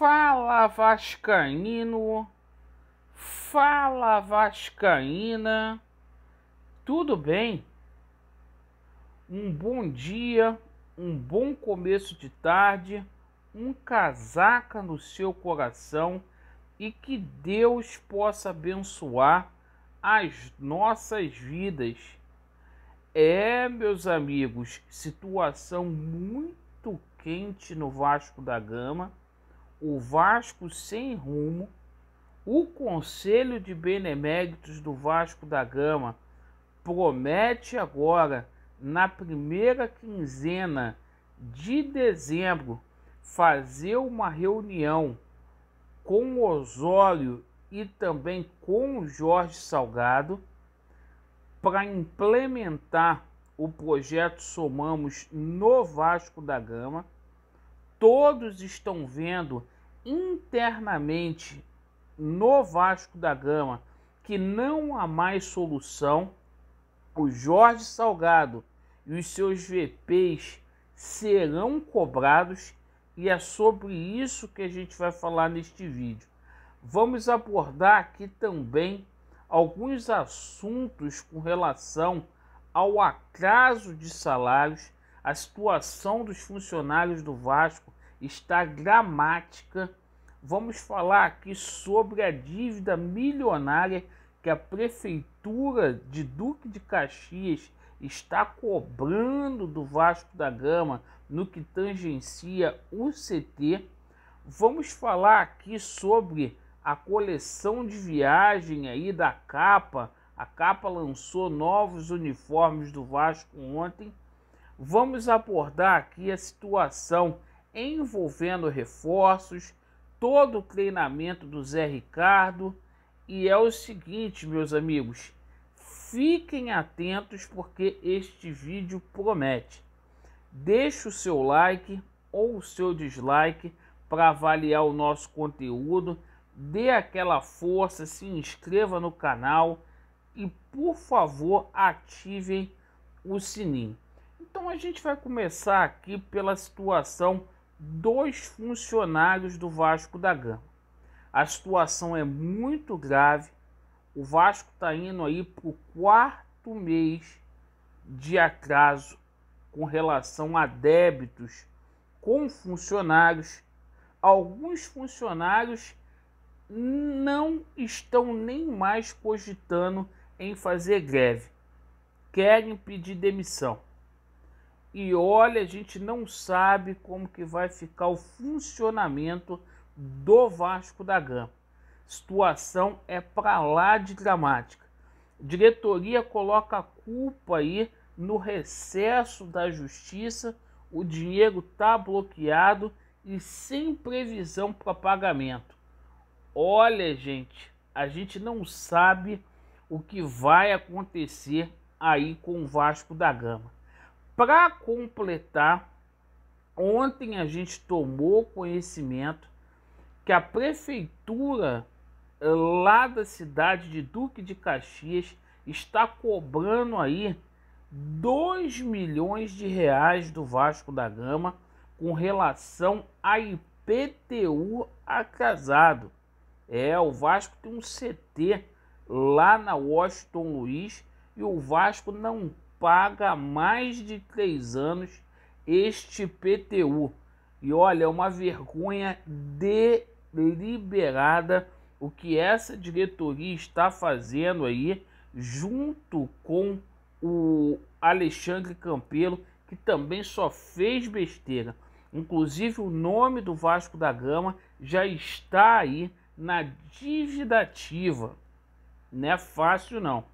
Fala Vascaíno, fala Vascaína, tudo bem? Um bom dia, um bom começo de tarde, um casaca no seu coração e que Deus possa abençoar as nossas vidas. Meus amigos, situação muito quente no Vasco da Gama. O Vasco sem rumo. O Conselho de Beneméritos do Vasco da Gama promete agora, na primeira quinzena de dezembro, fazer uma reunião com o Osório e também com o Jorge Salgado para implementar o projeto Somamos no Vasco da Gama. Todos estão vendo internamente no Vasco da Gama que não há mais solução. O Jorge Salgado e os seus VPs serão cobrados e é sobre isso que a gente vai falar neste vídeo. Vamos abordar aqui também alguns assuntos com relação ao atraso de salários. A situação dos funcionários do Vasco está dramática. Vamos falar aqui sobre a dívida milionária que a Prefeitura de Duque de Caxias está cobrando do Vasco da Gama no que tangencia o CT. Vamos falar aqui sobre a coleção de viagem aí da Capa. A Capa lançou novos uniformes do Vasco ontem. Vamos abordar aqui a situação envolvendo reforços, todo o treinamento do Zé Ricardo. E é o seguinte, meus amigos, fiquem atentos porque este vídeo promete. Deixe o seu like ou o seu dislike para avaliar o nosso conteúdo. Dê aquela força, se inscreva no canal e, por favor, ativem o sininho. Então a gente vai começar aqui pela situação dos funcionários do Vasco da Gama. A situação é muito grave. O Vasco está indo aí para o 4º mês de atraso com relação a débitos com funcionários. Alguns funcionários não estão nem mais cogitando em fazer greve. Querem pedir demissão. E olha, a gente não sabe como que vai ficar o funcionamento do Vasco da Gama. Situação é para lá de dramática. A diretoria coloca a culpa aí no recesso da justiça. O dinheiro está bloqueado e sem previsão para pagamento. Olha, gente, a gente não sabe o que vai acontecer aí com o Vasco da Gama. Para completar, ontem a gente tomou conhecimento que a prefeitura lá da cidade de Duque de Caxias está cobrando aí 2 milhões de reais do Vasco da Gama com relação a IPTU atrasado. O Vasco tem um CT lá na Washington Luiz e o Vasco não paga há mais de 3 anos este IPTU. E olha, é uma vergonha deliberada o que essa diretoria está fazendo aí, junto com o Alexandre Campelo, que também só fez besteira. Inclusive o nome do Vasco da Gama já está aí na dívida ativa. Não é fácil não.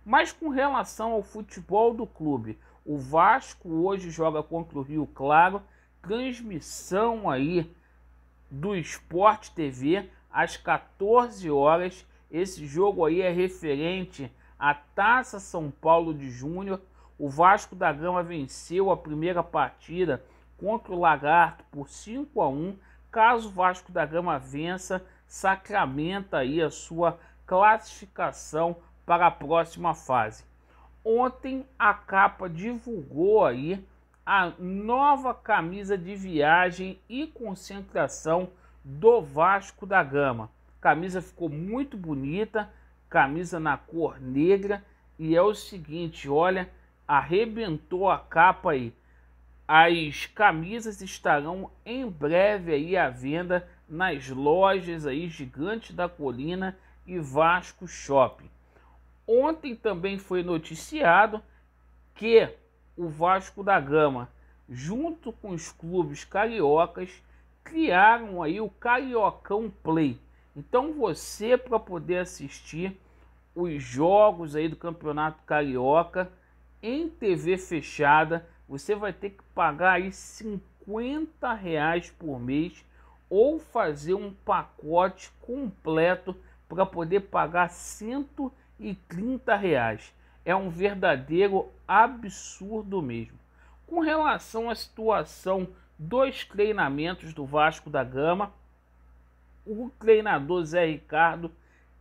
Mas com relação ao futebol do clube, o Vasco hoje joga contra o Rio Claro, transmissão aí do Sport TV às 14 horas. Esse jogo aí é referente à Taça São Paulo de Júnior. O Vasco da Gama venceu a primeira partida contra o Lagarto por 5-1. Caso o Vasco da Gama vença, sacramenta aí a sua classificação para a próxima fase. Ontem a Capa divulgou aí a nova camisa de viagem e concentração do Vasco da Gama. Camisa ficou muito bonita, camisa na cor negra, e é o seguinte, olha, arrebentou a capa aí. As camisas estarão em breve aí à venda nas lojas aí Gigante da Colina e Vasco Shopping. Ontem também foi noticiado que o Vasco da Gama, junto com os clubes cariocas, criaram aí o Cariocão Play. Então você, para poder assistir os jogos aí do Campeonato Carioca em TV fechada, você vai ter que pagar aí R$50 por mês ou fazer um pacote completo para poder pagar R$130. É um verdadeiro absurdo mesmo. Com relação à situação dos treinamentos do Vasco da Gama, o treinador Zé Ricardo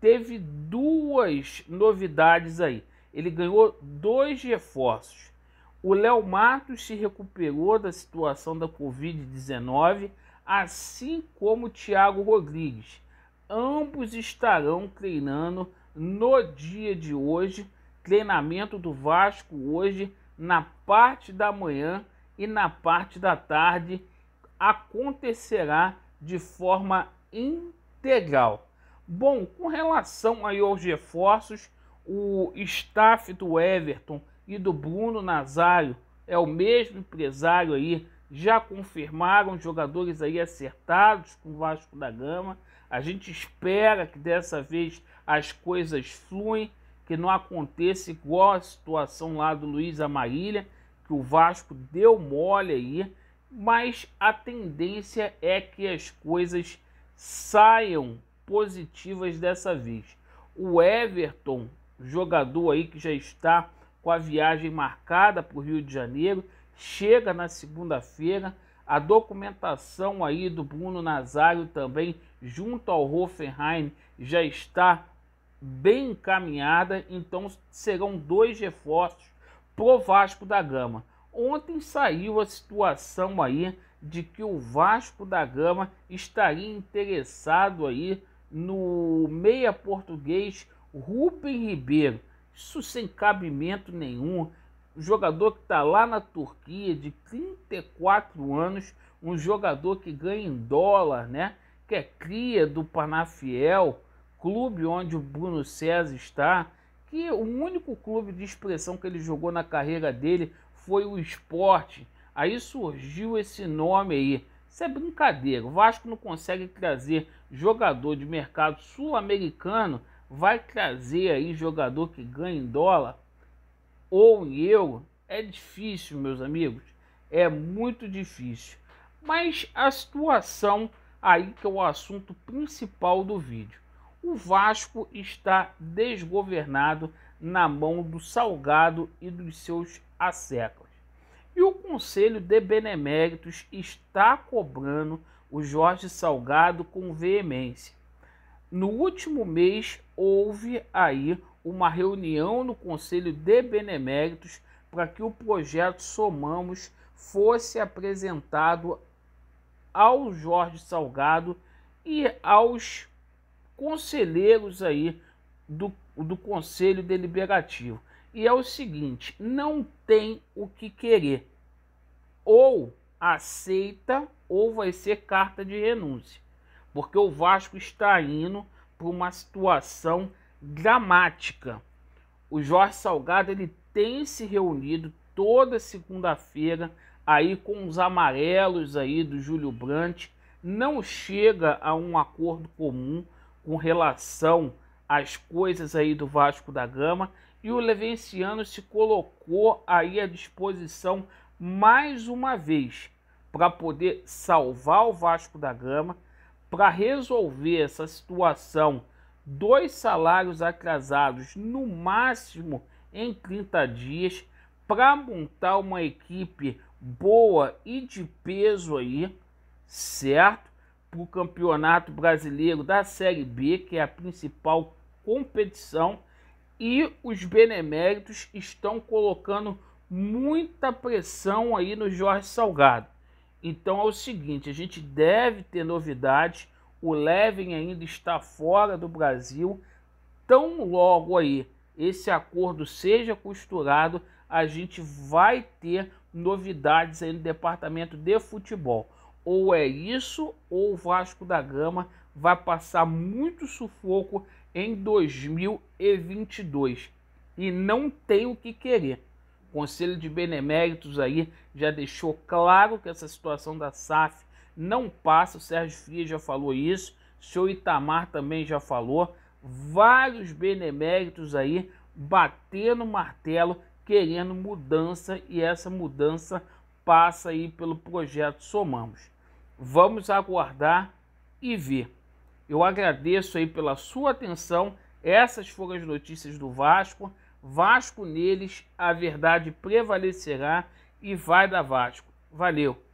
teve duas novidades aí. Ele ganhou 2 reforços. O Léo Matos se recuperou da situação da Covid-19, assim como o Thiago Rodrigues. Ambos estarão treinando no dia de hoje. Treinamento do Vasco hoje na parte da manhã e na parte da tarde acontecerá de forma integral. Bom, com relação aí aos reforços, o staff do Everton e do Bruno Nazário é o mesmo empresário aí, já confirmaram jogadores aí acertados com o Vasco da Gama. A gente espera que dessa vez as coisas fluem, que não aconteça igual a situação lá do Luiz Amarília, que o Vasco deu mole aí, mas a tendência é que as coisas saiam positivas dessa vez. O Everton, jogador aí que já está com a viagem marcada para o Rio de Janeiro, chega na segunda-feira. A documentação aí do Bruno Nazário também, junto ao Hoffenheim, já está bem encaminhada, então serão 2 reforços pro Vasco da Gama. Ontem saiu a situação aí de que o Vasco da Gama estaria interessado aí no meia português Rubem Ribeiro. Isso sem cabimento nenhum. Um jogador que está lá na Turquia, de 34 anos, um jogador que ganha em dólar, né? Que é cria do Penafiel, clube onde o Bruno César está, que o único clube de expressão que ele jogou na carreira dele foi o Sport. Aí surgiu esse nome aí. Isso é brincadeira. O Vasco não consegue trazer jogador de mercado sul-americano, vai trazer aí jogador que ganha em dólar ou em euro. É difícil, meus amigos. É muito difícil. Mas a situação aí que é o assunto principal do vídeo. O Vasco está desgovernado na mão do Salgado e dos seus asseclas. E o Conselho de Beneméritos está cobrando o Jorge Salgado com veemência. No último mês houve aí uma reunião no Conselho de Beneméritos para que o projeto Somamos fosse apresentado ao Jorge Salgado e aos conselheiros aí do Conselho Deliberativo. E é o seguinte, não tem o que querer. Ou aceita ou vai ser carta de renúncia. Porque o Vasco está indo para uma situação dramática. O Jorge Salgado ele tem se reunido toda segunda-feira aí com os amarelos aí do Júlio Brandt, não chega a um acordo comum com relação às coisas aí do Vasco da Gama, e o Levenciano se colocou aí à disposição mais uma vez para poder salvar o Vasco da Gama, para resolver essa situação, 2 salários atrasados no máximo em 30 dias, para montar uma equipe boa e de peso aí, certo? Para o Campeonato Brasileiro da Série B, que é a principal competição, e os beneméritos estão colocando muita pressão aí no Jorge Salgado. Então é o seguinte, a gente deve ter novidades. O Levin ainda está fora do Brasil. Tão logo aí esse acordo seja costurado, a gente vai ter novidades aí no departamento de futebol. Ou é isso, ou o Vasco da Gama vai passar muito sufoco em 2022. E não tem o que querer. O Conselho de Beneméritos aí já deixou claro que essa situação da SAF não passa. O Sérgio Frias já falou isso, o senhor Itamar também já falou. Vários beneméritos aí batendo martelo, querendo mudança, e essa mudança passa aí pelo projeto Somamos. Vamos aguardar e ver. Eu agradeço aí pela sua atenção. Essas foram as notícias do Vasco. Vasco neles, a verdade prevalecerá e vai dar Vasco. Valeu!